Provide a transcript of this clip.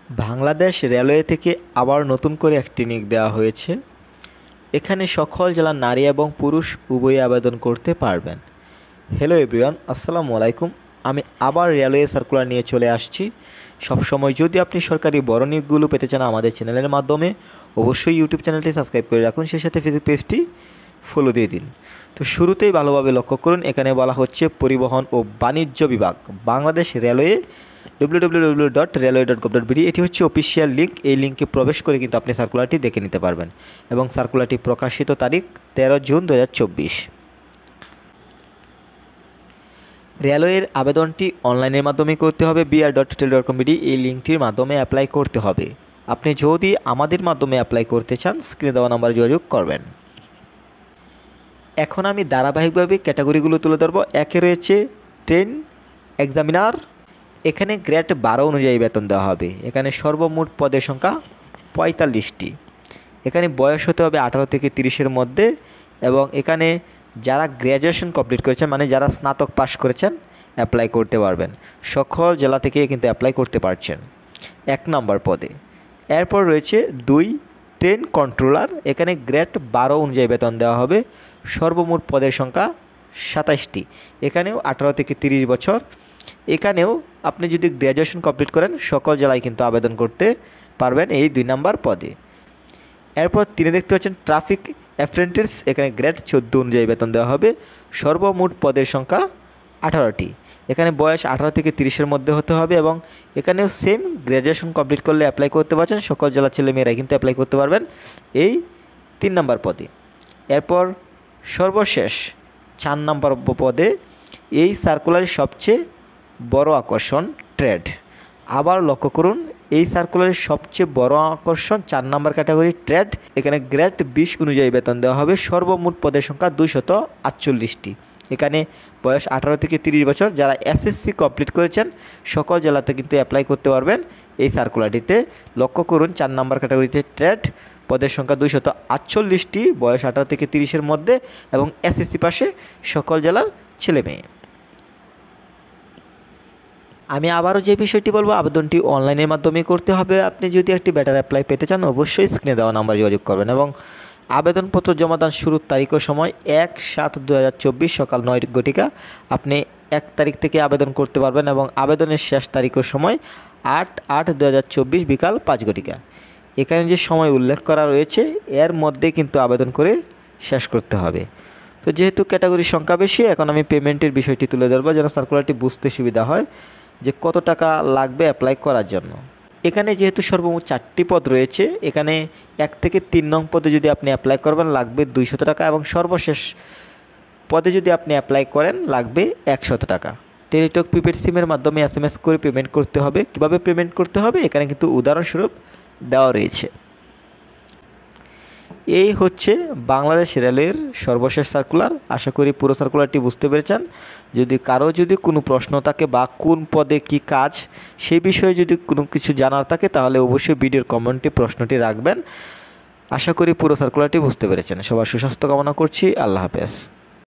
Bangladesh railway থেকে আবার নতুন করে একটি নিয়োগ দেওয়া হয়েছে। এখানে সকল জেলার নারী এবং পুরুষ উভয়ই আবেদন করতে পারবেন। হ্যালো এভরিওয়ান, আসসালামু আলাইকুম। আমি আবার রেলওয়ে সার্কুলার নিয়ে চলে আসছি। সবসময় যদি আপনি সরকারি বড় নিয়োগগুলো পেতে চান আমাদের চ্যানেলের মাধ্যমে, অবশ্যই ইউটিউব চ্যানেলটি সাবস্ক্রাইব করে রাখুন, সেই সাথে ফেসবুক পেজটি ফলো দিয়ে দিন। তো শুরুতেই ভালোভাবে লক্ষ্য করুন, এখানে বলা হচ্ছে পরিবহন ও বাণিজ্য বিভাগ, বাংলাদেশ রেলওয়ে, www.railway.gov.bd। এটি হচ্ছে অফিসিয়াল লিঙ্ক। এই লিঙ্কে প্রবেশ করে কিন্তু আপনি সার্কুলারটি দেখে নিতে পারবেন এবং সার্কুলারটি প্রকাশিত তারিখ 13 জুন 2024। রেলওয়ের আবেদনটি অনলাইনের মাধ্যমে করতে হবে। br.railway.com.bd এই লিঙ্কটির মাধ্যমে অ্যাপ্লাই করতে হবে। আপনি যদি আমাদের মাধ্যমে অ্যাপ্লাই করতে চান, স্ক্রিনে দেওয়া নাম্বারে যোগাযোগ করবেন। এখন আমি ধারাবাহিকভাবে ক্যাটাগরিগুলো তুলে ধরবো। একে রয়েছে ট্রেন এক্সামিনার। এখানে গ্রেড 12 অনুযায়ী বেতন দেওয়া হবে। এখানে সর্বমোট পদের সংখ্যা 45টি। এখানে বয়স হতে হবে 18 থেকে 30-এর মধ্যে এবং এখানে যারা গ্র্যাজুয়েশন কমপ্লিট করেছেন, মানে যারা স্নাতক পাশ করেছেন, অ্যাপ্লাই করতে পারবেন। সকল জেলা থেকে কিন্তু অ্যাপ্লাই করতে পারছেন 1 নম্বর পদে। এরপর রয়েছে 2 ট্রেন কন্ট্রোলার। এখানে গ্রেড 12 অনুযায়ী বেতন দেওয়া হবে। সর্বমোট পদের সংখ্যা 27টি। এখানেও 18 থেকে 30 বছর। এখানেও আপনি যদি গ্র্যাজুয়েশন কমপ্লিট করেন, সকল জেলায় কিন্তু আবেদন করতে পারবেন এই 2 নম্বর পদে। এরপর 3 দেখতে পাচ্ছেন ট্রাফিক অ্যাপ্রেন্টিস। এখানে গ্রেড 14 অনুযায়ী বেতন দেওয়া হবে। সর্বমোট পদের সংখ্যা 18টি। এখানে বয়স 18 থেকে 30-এর মধ্যে হতে হবে এবং এখানেও সেম গ্র্যাজুয়েশন কমপ্লিট করলে অ্যাপ্লাই করতে পারছেন। সকল জেলার ছেলেমেয়েরা কিন্তু অ্যাপ্লাই করতে পারবেন এই 3 নম্বর পদে। এরপর সর্বশেষ 4 নম্বর পদে এই সার্কুলারের সবচেয়ে বড় আকর্ষণ ট্রেড। আবার লক্ষ্য করুন, এই সার্কুলারের সবচেয়ে বড় আকর্ষণ 4 নম্বর ক্যাটাগরি ট্রেড। এখানে গ্রেড 20 অনুযায়ী বেতন দেওয়া হবে। সর্বমোট পদের সংখ্যা 248টি। এখানে বয়স 18 থেকে 30 বছর। যারা এসএসসি কমপ্লিট করেছেন সকল জেলাতে কিন্তু অ্যাপ্লাই করতে পারবেন এই সার্কুলারটিতে। লক্ষ্য করুন, 4 নম্বর ক্যাটাগরিতে ট্রেড, পদের সংখ্যা 248টি, বয়স 18 থেকে 30-এর মধ্যে এবং এসএসসি পাশে সকল জেলার ছেলে মেয়ে। আমি আবারও যে বিষয়টি বলবো, আবেদনটি অনলাইনের মাধ্যমে করতে হবে। আপনি যদি একটি বেটার অ্যাপ্লাই পেতে চান, অবশ্যই স্ক্রিনে দেওয়া নাম্বার যোগাযোগ করবেন এবং আবেদনপত্র জমা দান শুরুর তারিখ ও সময় 1/7/2024 সকাল 9 ঘটিকা। আপনি 1 তারিখ থেকে আবেদন করতে পারবেন এবং আবেদনের শেষ তারিখ ও সময় 8/8/2024 বিকাল 5 ঘটিকা। এখানে যে সময় উল্লেখ করা রয়েছে এর মধ্যে কিন্তু আবেদন করে শেষ করতে হবে। তো যেহেতু ক্যাটাগরির সংখ্যা বেশি, এখন আমি পেমেন্টের বিষয়টি তুলে ধরবো যেন সার্কুলারটি বুঝতে সুবিধা হয় যে কত টাকা লাগবে অ্যাপ্লাই করার জন্য। এখানে যেহেতু সর্বমোট 4টি পদ রয়েছে, এখানে 1 থেকে 3 নং পদে যদি আপনি অ্যাপ্লাই করবেন লাগবে 200 টাকা এবং সর্বশেষ পদে যদি আপনি অ্যাপ্লাই করেন লাগবে 100 টাকা। টেলিটক প্রিপেড সিমের মাধ্যমে SMS করে পেমেন্ট করতে হবে। কীভাবে পেমেন্ট করতে হবে এখানে কিন্তু উদাহরণস্বরূপ দেওয়া রয়েছে। এই হচ্ছে বাংলাদেশ রেলের সর্বশেষ সার্কুলার। আশা করি পুরো সার্কুলারটি বুঝতে পেরেছেন। যদি কারো কোনো প্রশ্ন থাকে বা কোন পদে কি কাজ সেই বিষয়ে যদি কোনো কিছু জানার থাকে, তাহলে অবশ্যই ভিডিওর কমেন্টে প্রশ্নটি রাখবেন। আশা করি পুরো সার্কুলারটি বুঝতে পেরেছেন। সবার সুস্বাস্থ্য কামনা করছি। আল্লাহ হাফেজ।